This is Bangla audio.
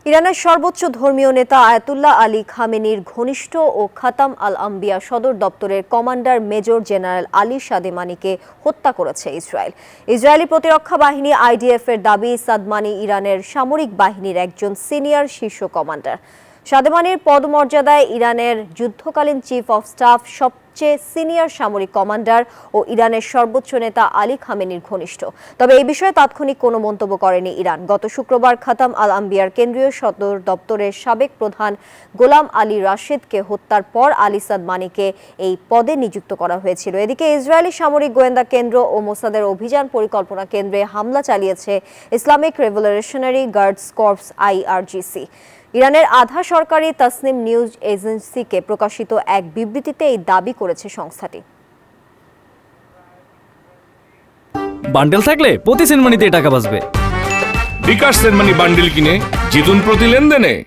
ইরানের সর্বোচ্চ ধর্মীয় নেতা আয়াতুল্লাহ আলী খামেনির ঘনিষ্ঠ ও খাতাম আল আম্বিয়া সদর দপ্তরের কমান্ডার মেজর জেনারেল আলী সাদেমানিকে হত্যা করেছে ইসরায়েল। ইসরায়েলি প্রতিরক্ষা বাহিনী আইডিএফ এর দাবি, সাদমানি ইরানের সামরিক বাহিনীর একজন সিনিয়র শীর্ষ কমান্ডার। সাদেমানির পদমর্যাদায় ইরানের যুদ্ধকালীন চিফ অফ স্টাফ, সবচেয়ে সিনিয়র সামরিক কমান্ডার ও ইরানের সর্বোচ্চ নেতা আলী খামেনির ঘনিষ্ঠ। তবে এই বিষয়ে তাৎক্ষণিক কোনো মন্তব্য করেনি ইরান। গত শুক্রবার খাতাম আল আম্বিয়ার কেন্দ্রীয় সদর দপ্তরের সাবেক প্রধান গোলাম আলী রাশেদকে হত্যার পর আলী সাদমানিকে এই পদে নিযুক্ত করা হয়েছিল। এদিকে ইসরায়েলি সামরিক গোয়েন্দা কেন্দ্র ও মোসাদের অভিযান পরিকল্পনা কেন্দ্রে হামলা চালিয়েছে Islamic revolutionary guards corps IRGC। ইরানের আধা সরকারি তাসনিম নিউজ এজেন্সিকে প্রকাশিত এক বিবৃতিতে এই দাবি করেছে সংস্থাটি। বান্ডেল থাকলে প্রতি সেনমানিতে টাকা বাঁচবে। বিকাশ সেনমানি বান্ডেল কিনে জিতুন প্রতি লেনদেনে।